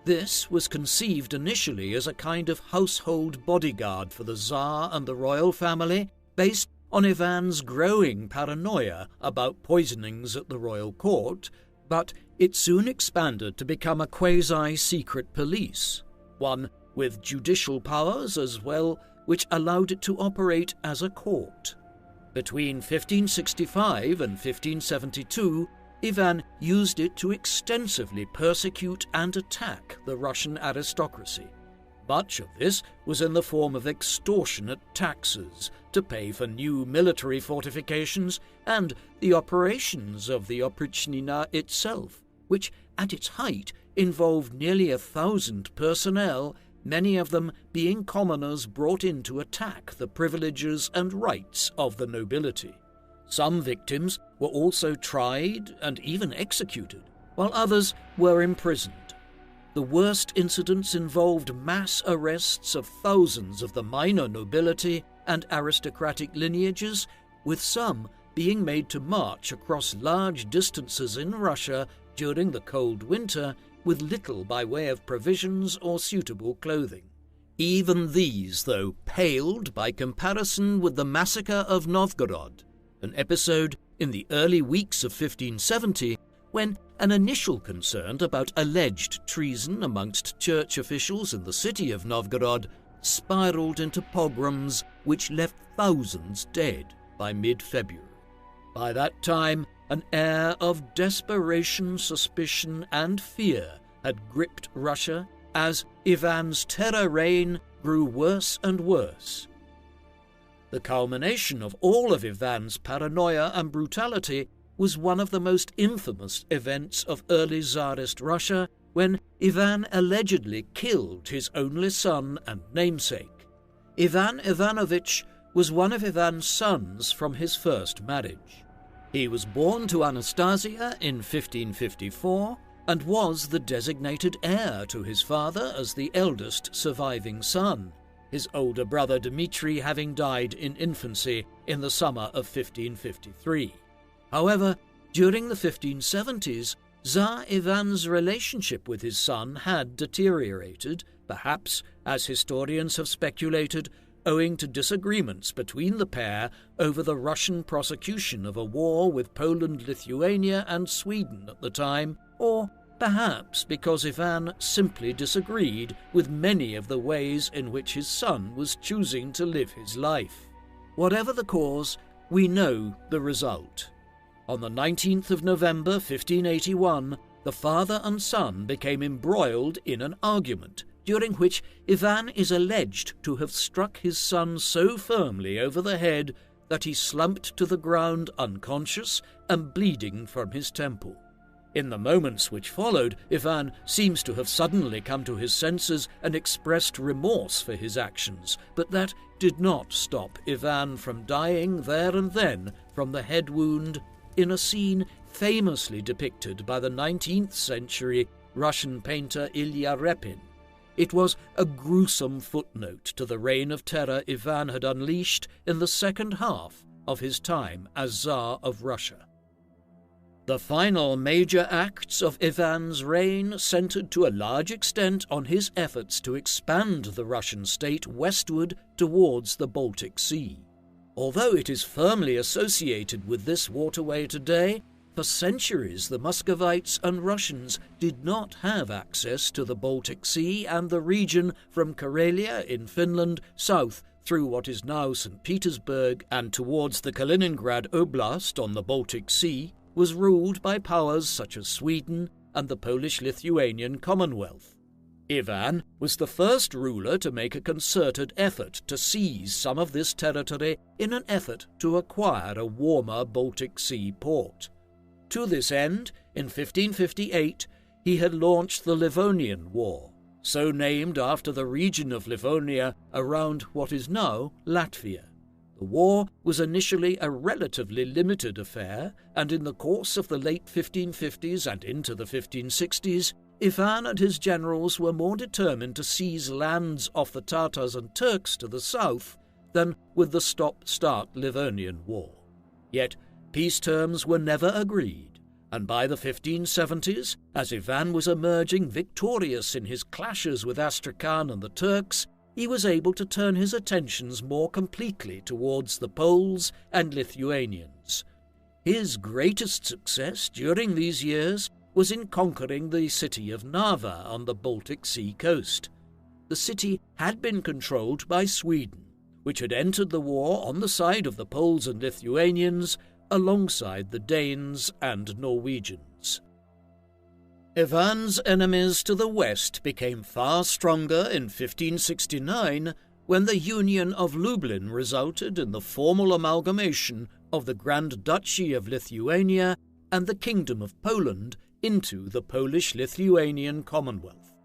This was conceived initially as a kind of household bodyguard for the Tsar and the royal family, based on Ivan's growing paranoia about poisonings at the royal court, but it soon expanded to become a quasi-secret police, one with judicial powers as well, which allowed it to operate as a court. Between 1565 and 1572, Ivan used it to extensively persecute and attack the Russian aristocracy. Much of this was in the form of extortionate taxes to pay for new military fortifications and the operations of the oprichnina itself, which at its height involved nearly 1,000 personnel, many of them being commoners brought in to attack the privileges and rights of the nobility. Some victims were also tried and even executed, while others were imprisoned. The worst incidents involved mass arrests of thousands of the minor nobility and aristocratic lineages, with some being made to march across large distances in Russia during the cold winter with little by way of provisions or suitable clothing. Even these, though, paled by comparison with the massacre of Novgorod, an episode in the early weeks of 1570 when an initial concern about alleged treason amongst church officials in the city of Novgorod spiraled into pogroms which left thousands dead by mid-February. By that time, an air of desperation, suspicion, and fear had gripped Russia as Ivan's terror reign grew worse and worse. The culmination of all of Ivan's paranoia and brutality was one of the most infamous events of early Tsarist Russia, when Ivan allegedly killed his only son and namesake. Ivan Ivanovich was one of Ivan's sons from his first marriage. He was born to Anastasia in 1554 and was the designated heir to his father as the eldest surviving son, his older brother Dmitri having died in infancy in the summer of 1553. However, during the 1570s, Tsar Ivan's relationship with his son had deteriorated, perhaps, as historians have speculated, owing to disagreements between the pair over the Russian prosecution of a war with Poland, Lithuania, and Sweden at the time, or perhaps because Ivan simply disagreed with many of the ways in which his son was choosing to live his life. Whatever the cause, we know the result. On the 19th of November 1581, the father and son became embroiled in an argument, during which Ivan is alleged to have struck his son so firmly over the head that he slumped to the ground unconscious and bleeding from his temple. In the moments which followed, Ivan seems to have suddenly come to his senses and expressed remorse for his actions, but that did not stop Ivan from dying there and then from the head wound in a scene famously depicted by the 19th century Russian painter Ilya Repin. It was a gruesome footnote to the reign of terror Ivan had unleashed in the second half of his time as Tsar of Russia. The final major acts of Ivan's reign centered to a large extent on his efforts to expand the Russian state westward towards the Baltic Sea. Although it is firmly associated with this waterway today, for centuries the Muscovites and Russians did not have access to the Baltic Sea, and the region from Karelia in Finland south through what is now St. Petersburg and towards the Kaliningrad Oblast on the Baltic Sea was ruled by powers such as Sweden and the Polish-Lithuanian Commonwealth. Ivan was the first ruler to make a concerted effort to seize some of this territory in an effort to acquire a warmer Baltic Sea port. To this end, in 1558, he had launched the Livonian War, so named after the region of Livonia around what is now Latvia. The war was initially a relatively limited affair, and in the course of the late 1550s and into the 1560s, Ivan and his generals were more determined to seize lands off the Tatars and Turks to the south than with the stop-start Livonian War. Yet peace terms were never agreed, and by the 1570s, as Ivan was emerging victorious in his clashes with Astrakhan and the Turks, he was able to turn his attentions more completely towards the Poles and Lithuanians. His greatest success during these years was in conquering the city of Narva on the Baltic Sea coast. The city had been controlled by Sweden, which had entered the war on the side of the Poles and Lithuanians alongside the Danes and Norwegians. Ivan's enemies to the west became far stronger in 1569 when the Union of Lublin resulted in the formal amalgamation of the Grand Duchy of Lithuania and the Kingdom of Poland into the Polish-Lithuanian Commonwealth.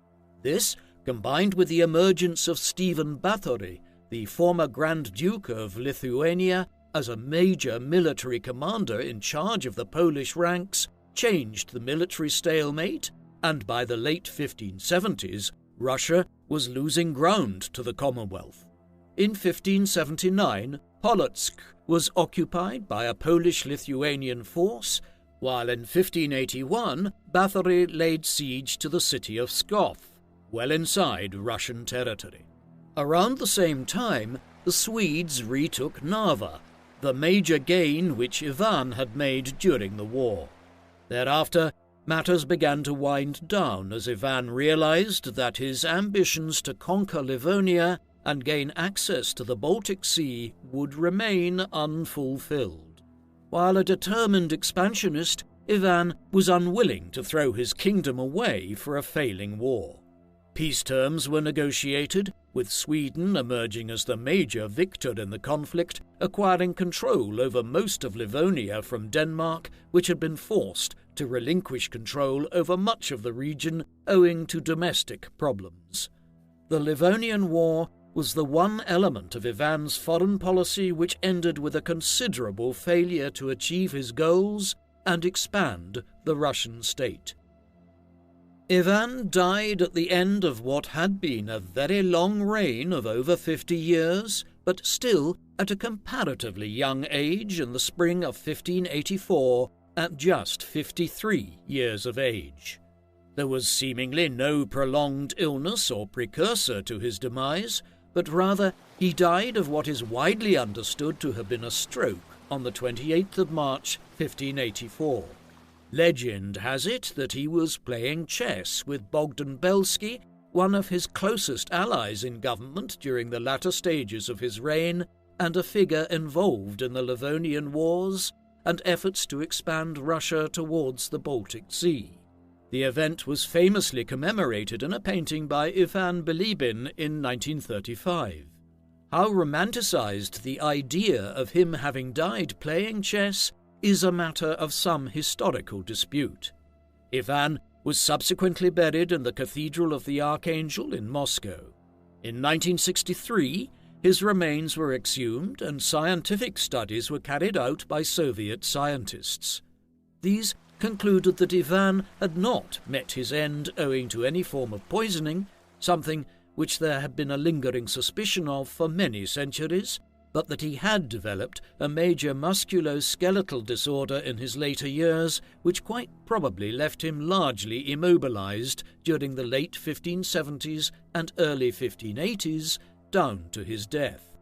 This, combined with the emergence of Stephen Báthory, the former Grand Duke of Lithuania, as a major military commander in charge of the Polish ranks, changed the military stalemate, and by the late 1570s, Russia was losing ground to the Commonwealth. In 1579, Polotsk was occupied by a Polish-Lithuanian force, while in 1581, Báthory laid siege to the city of Pskov, well inside Russian territory. Around the same time, the Swedes retook Narva, the major gain which Ivan had made during the war. Thereafter, matters began to wind down as Ivan realized that his ambitions to conquer Livonia and gain access to the Baltic Sea would remain unfulfilled. While a determined expansionist, Ivan was unwilling to throw his kingdom away for a failing war. Peace terms were negotiated, with Sweden emerging as the major victor in the conflict, acquiring control over most of Livonia from Denmark, which had been forced to relinquish control over much of the region owing to domestic problems. The Livonian War was the one element of Ivan's foreign policy which ended with a considerable failure to achieve his goals and expand the Russian state. Ivan died at the end of what had been a very long reign of over 50 years, but still at a comparatively young age in the spring of 1584, at just 53 years of age. There was seemingly no prolonged illness or precursor to his demise, but rather he died of what is widely understood to have been a stroke on the 28th of March, 1584. Legend has it that he was playing chess with Bogdan Belsky, one of his closest allies in government during the latter stages of his reign, and a figure involved in the Livonian Wars and efforts to expand Russia towards the Baltic Sea. The event was famously commemorated in a painting by Ivan Bilibin in 1935. How romanticized the idea of him having died playing chess is a matter of some historical dispute. Ivan was subsequently buried in the Cathedral of the Archangel in Moscow. In 1963, his remains were exhumed and scientific studies were carried out by Soviet scientists. These concluded that Ivan had not met his end owing to any form of poisoning, something which there had been a lingering suspicion of for many centuries, but that he had developed a major musculoskeletal disorder in his later years, which quite probably left him largely immobilized during the late 1570s and early 1580s, down to his death.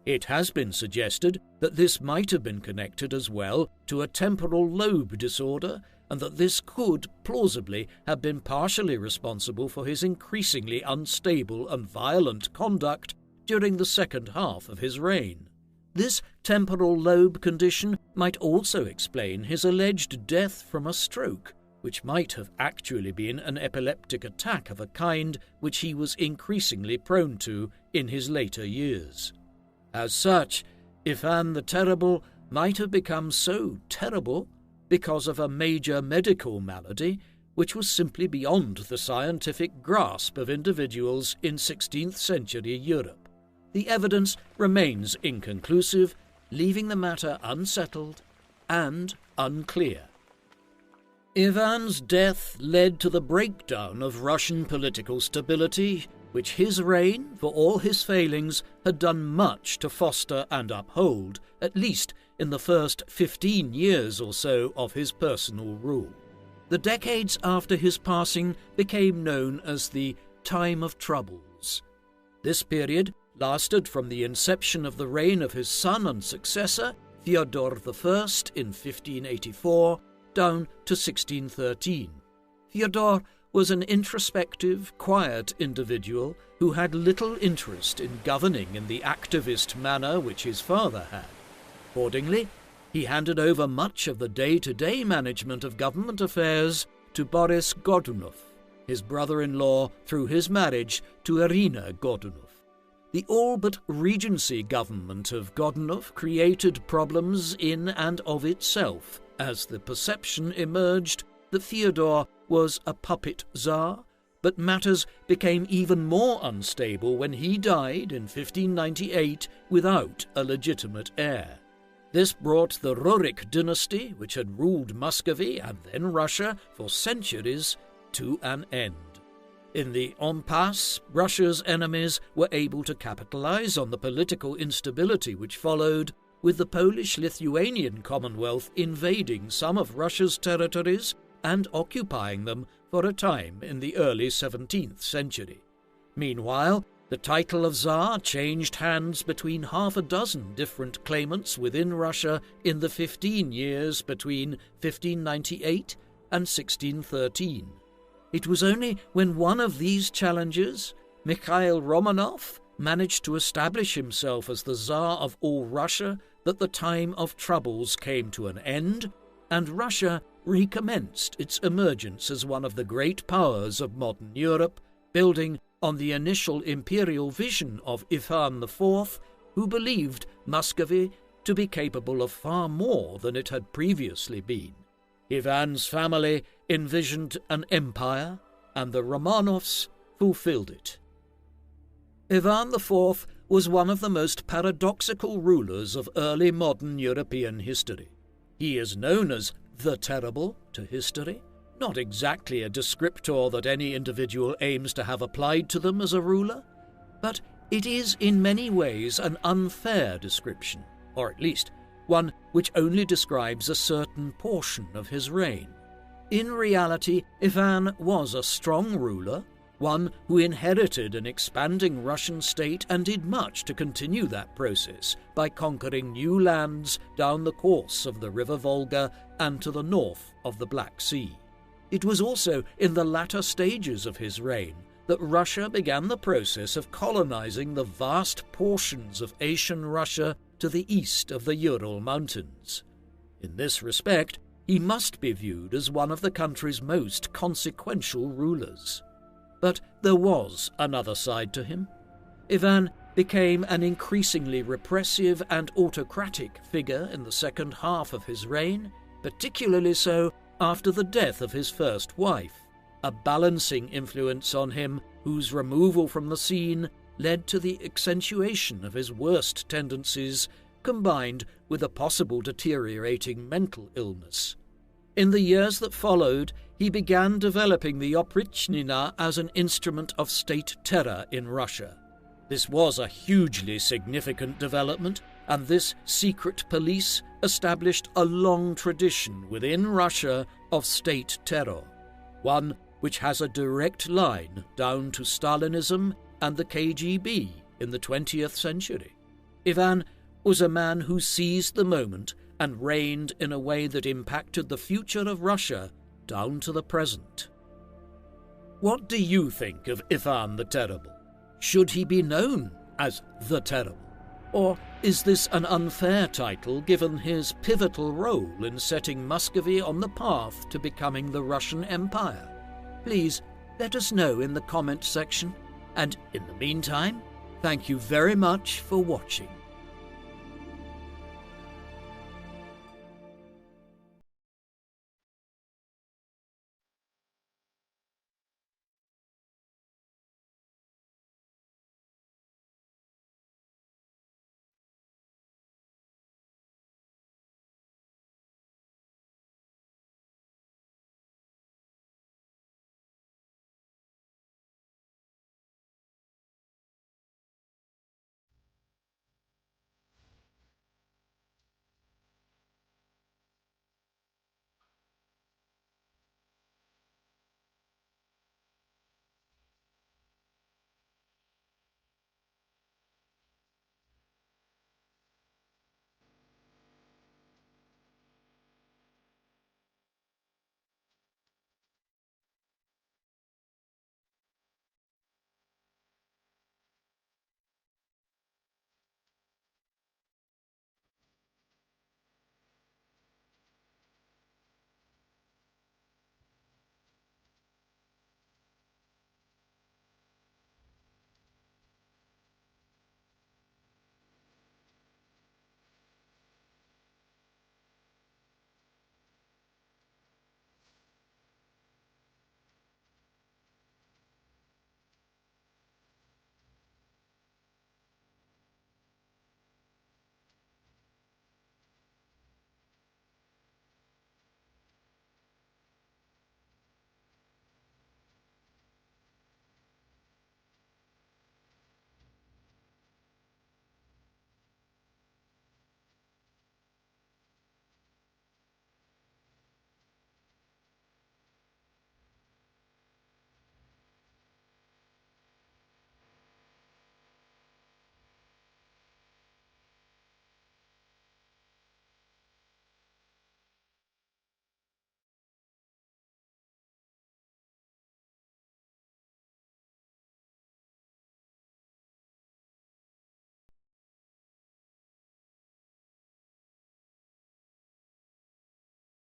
It has been suggested that this might have been connected as well to a temporal lobe disorder, and that this could plausibly have been partially responsible for his increasingly unstable and violent conduct during the second half of his reign. This temporal lobe condition might also explain his alleged death from a stroke, which might have actually been an epileptic attack of a kind which he was increasingly prone to in his later years. As such, Ivan the Terrible might have become so terrible because of a major medical malady which was simply beyond the scientific grasp of individuals in 16th century Europe. The evidence remains inconclusive, leaving the matter unsettled and unclear. Ivan's death led to the breakdown of Russian political stability, which his reign, for all his failings, had done much to foster and uphold, at least in the first 15 years or so of his personal rule. The decades after his passing became known as the Time of Troubles. This period lasted from the inception of the reign of his son and successor, Fyodor I, in 1584, down to 1613. Fyodor was an introspective, quiet individual who had little interest in governing in the activist manner which his father had. Accordingly, he handed over much of the day-to-day management of government affairs to Boris Godunov, his brother-in-law through his marriage to Irina Godunov. The all-but regency government of Godunov created problems in and of itself, as the perception emerged that Fyodor was a puppet Tsar, but matters became even more unstable when he died in 1598 without a legitimate heir. This brought the Rurik dynasty, which had ruled Muscovy and then Russia for centuries, to an end. In the impasse, Russia's enemies were able to capitalize on the political instability which followed, with the Polish-Lithuanian Commonwealth invading some of Russia's territories and occupying them for a time in the early 17th century. Meanwhile, the title of Tsar changed hands between half a dozen different claimants within Russia in the 15 years between 1598 and 1613. It was only when one of these challengers, Mikhail Romanov, managed to establish himself as the Tsar of all Russia that the time of troubles came to an end, and Russia recommenced its emergence as one of the great powers of modern Europe, building on the initial imperial vision of Ivan IV, who believed Muscovy to be capable of far more than it had previously been. Ivan's family envisioned an empire, and the Romanovs fulfilled it. Ivan IV was one of the most paradoxical rulers of early modern European history. He is known as the Terrible to history, not exactly a descriptor that any individual aims to have applied to them as a ruler, but it is in many ways an unfair description, or at least one which only describes a certain portion of his reign. In reality, Ivan was a strong ruler, one who inherited an expanding Russian state and did much to continue that process by conquering new lands down the course of the River Volga and to the north of the Black Sea. It was also in the latter stages of his reign that Russia began the process of colonizing the vast portions of Asian Russia to the east of the Ural Mountains. In this respect, he must be viewed as one of the country's most consequential rulers. But there was another side to him. Ivan became an increasingly repressive and autocratic figure in the second half of his reign, particularly so after the death of his first wife, a balancing influence on him whose removal from the scene led to the accentuation of his worst tendencies, combined with a possible deteriorating mental illness. In the years that followed, he began developing the oprichnina as an instrument of state terror in Russia. This was a hugely significant development, and this secret police established a long tradition within Russia of state terror, one which has a direct line down to Stalinism and the KGB in the 20th century. Ivan was a man who seized the moment and reigned in a way that impacted the future of Russia down to the present. What do you think of Ivan the Terrible? Should he be known as the Terrible? Or is this an unfair title given his pivotal role in setting Muscovy on the path to becoming the Russian Empire? Please let us know in the comment section, and in the meantime, thank you very much for watching.